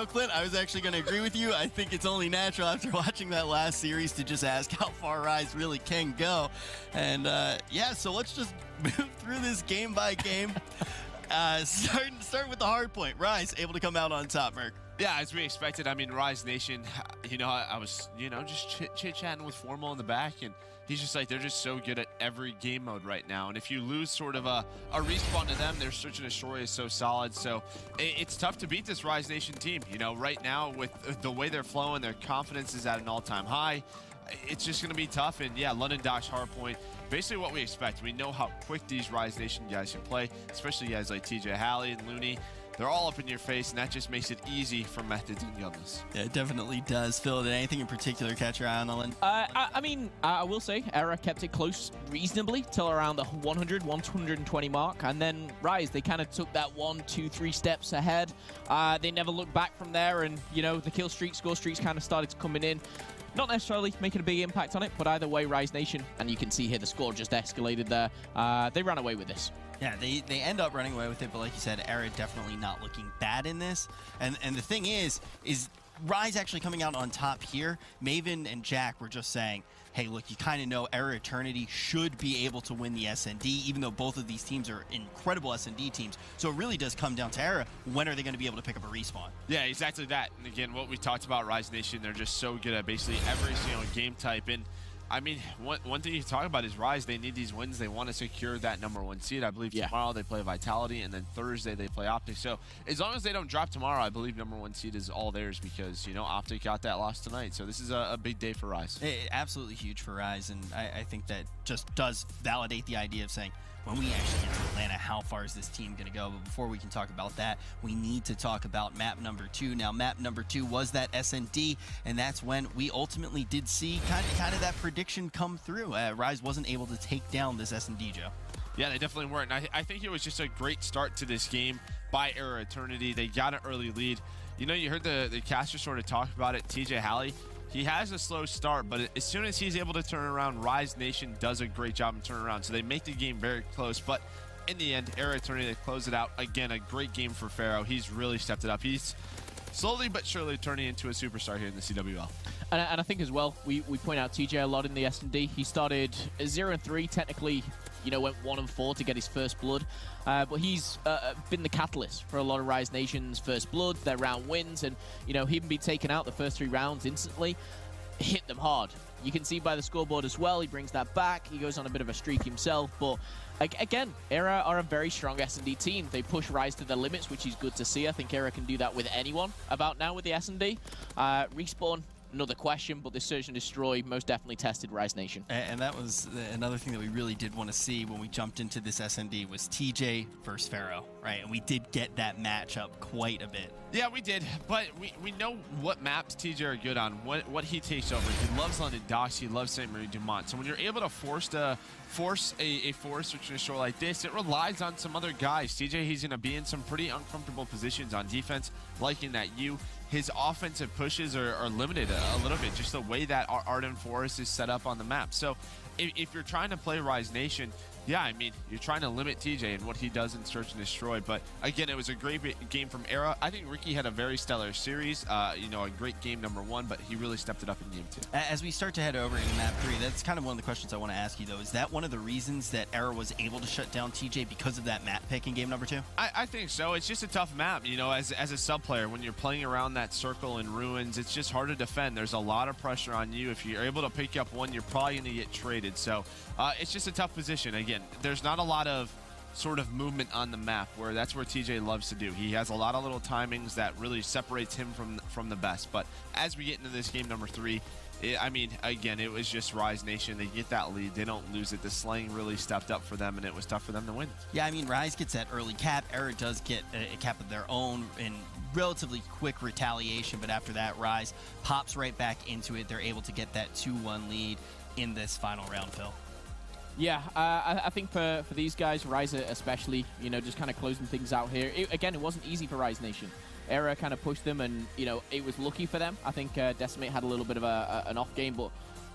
Clint, I was actually going to agree with you. I think it's only natural after watching that last series to just ask how far Rise really can go. And so let's just move through this game by game. Start with the hard point. Rise able to come out on top, Merc. Yeah, as we expected. I mean, Rise Nation, I was, just chit-chatting with Formal in the back, and he's just like, they're just so good at every game mode right now. And if you lose sort of a respawn to them, their search and destroy is so solid. So it's tough to beat this Rise Nation team. Right now with the way they're flowing, their confidence is at an all-time high. It's just going to be tough. And yeah, London Docks hardpoint, basically what we expect. We know how quick these Rise Nation guys can play, especially guys like TJ Halley and Looney. They're all up in your face, and that just makes it easy for Methods and Gunless. Yeah, it definitely does. Phil, did anything in particular catch your eye on, Ellen? I will say eRa kept it close reasonably till around the 100, 120 mark, and then Rise, they kind of took that 1, 2, 3 steps ahead. They never looked back from there, and, the kill streaks, score streaks kind of started coming in. Not necessarily making a big impact on it, but either way, Rise Nation, and you can see here the score just escalated there. They ran away with this. Yeah, they end up running away with it, but like you said, eRa definitely not looking bad in this. And the thing is Rise actually coming out on top here. Maven and Jack were just saying, hey, look, you kind of know eRa Eternity should be able to win the SND, even though both of these teams are incredible SND teams. So it really does come down to eRa. When are they going to be able to pick up a respawn? Yeah, exactly that. And again, what we talked about, Rise Nation, they're just so good at basically every single game type. And I mean, one thing you talk about is Rise. They need these wins. They want to secure that #1 seed. I believe tomorrow they play Vitality, and then Thursday they play Optic. So as long as they don't drop tomorrow, I believe #1 seed is all theirs because, Optic got that loss tonight. So this is a big day for Rise. Absolutely huge for Rise, and I think that just does validate the idea of saying, when we actually get to Atlanta, how far is this team going to go? But before we can talk about that, we need to talk about map number 2. Now, map number 2 was that SND, and that's when we ultimately did see kind of that prediction come through. Rise wasn't able to take down this SND, Joe. Yeah, they definitely weren't. I think it was just a great start to this game by eRa Eternity. They got an early lead. You heard the caster sort of talk about it, TJ Halley. He has a slow start, but as soon as he's able to turn around, Rise Nation does a great job in turning around. So they make the game very close, but in the end, eRa Eternity, they close it out. Again, a great game for Pharaoh. He's really stepped it up. He's slowly but surely turning into a superstar here in the CWL. And I think as well, we point out TJ a lot in the S&D. He started 0-3, technically, went 1-4 to get his first blood. But he's been the catalyst for a lot of Rise Nation's first blood, their round wins, and, him be taken out the first 3 rounds instantly, hit them hard. You can see by the scoreboard as well, he brings that back. He goes on a bit of a streak himself, but again, eRa are a very strong S&D team. They push Rise to their limits, which is good to see. I think eRa can do that with anyone about now with the S&D. Respawn, another question, but the Search and Destroy most definitely tested Rise Nation. And that was another thing that we really did want to see when we jumped into this SND was TJ versus Pharaoh, right? And we did get that matchup quite a bit. Yeah, we did, but we know what maps TJ are good on, what he takes over. He loves London Docks, he loves St. Marie Dumont. So when you're able to force a forest search and destroy like this, it relies on some other guys. TJ, he's going to be in some pretty uncomfortable positions on defense, liking that his offensive pushes are limited a little bit, just the way that Arden Forest is set up on the map. So if you're trying to play Rise Nation, yeah, I mean, you're trying to limit TJ and what he does in Search and Destroy. But again, it was a great game from eRa. I think Ricky had a very stellar series, a great game #1, but he really stepped it up in game 2. As we start to head over into map 3, that's kind of one of the questions I want to ask you, though. Is that one of the reasons that eRa was able to shut down TJ because of that map pick in game #2? I think so. It's just a tough map, as a sub player. When you're playing around that circle in ruins, it's just hard to defend. There's a lot of pressure on you. If you're able to pick up one, you're probably going to get traded. So it's just a tough position. Again, there's not a lot of sort of movement on the map, where that's where TJ loves to do. He has a lot of little timings that really separates him from the best. But as we get into this game #3, again, it was just Rise Nation. They get that lead. They don't lose it. The slaying really stepped up for them, and it was tough for them to win. Yeah, Rise gets that early cap. eRa does get a cap of their own in relatively quick retaliation, but after that, Rise pops right back into it. They're able to get that 2-1 lead in this final round, Phil. Yeah, I think for these guys, Rise especially, just kind of closing things out here. Again, it wasn't easy for Rise Nation. eRa kind of pushed them, and, it was lucky for them. I think Decimate had a little bit of an off game, but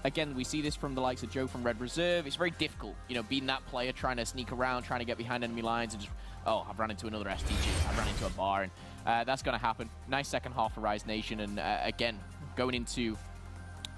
again, we see this from the likes of Joe from Red Reserve. It's very difficult, you know, being that player, trying to sneak around, trying to get behind enemy lines, and just, oh, I've run into another STG, I've run into a bar, and that's going to happen. Nice second half for Rise Nation, and again, going into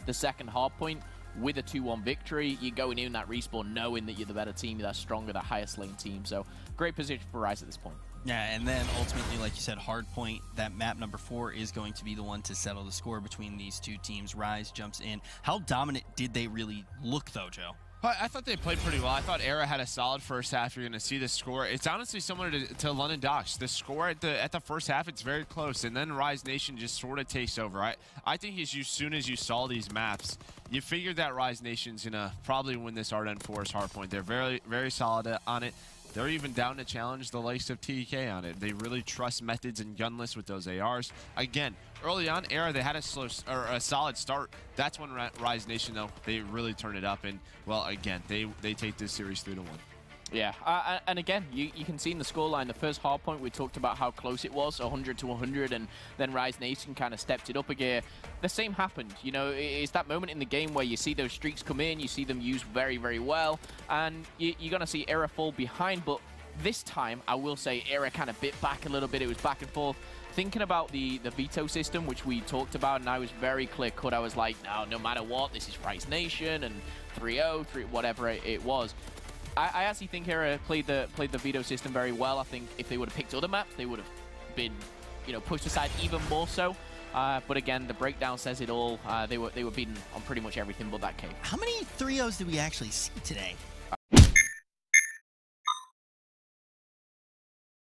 the second hard point with a 2-1 victory, you're going in that respawn knowing that you're the better team, you're that stronger, the highest lane team. So great position for Rise at this point. Yeah, and then ultimately, like you said, hard point, that map number 4 is going to be the one to settle the score between these two teams. Rise jumps in. How dominant did they really look, though, Joe? I thought they played pretty well. I thought eRa had a solid first half. You're going to see the score. It's honestly similar to London Docks. The score at the first half, it's very close, and then Rise Nation just sort of takes over. I think as soon as you saw these maps, you figured that Rise Nation's going to probably win this Arden Forest hardpoint. They're very, very solid on it. They're even down to challenge the likes of TK on it. They really trust methods and gunless with those ARs. Again, early on, eRa, they had a solid start. That's when Rise Nation, though, they really turned it up. And, well, again, they take this series 3-1. Yeah, and again, you can see in the scoreline, the first hard point, we talked about how close it was, 100 to 100, and then Rise Nation kind of stepped it up a gear. The same happened, you know, it's that moment in the game where you see those streaks come in, you see them used very, very well, and you're going to see eRa fall behind, but this time, I will say, eRa kind of bit back a little bit, it was back and forth. Thinking about the veto system, which we talked about, and I was very clear-cut, I was like, no matter what, this is Rise Nation, and 3-0, whatever it was. I actually think eRa played the veto system very well. I think if they would have picked other maps, they would have been, you know, pushed aside even more so. But again, the breakdown says it all. They were beaten on pretty much everything but that cave. How many 3-0s did we actually see today?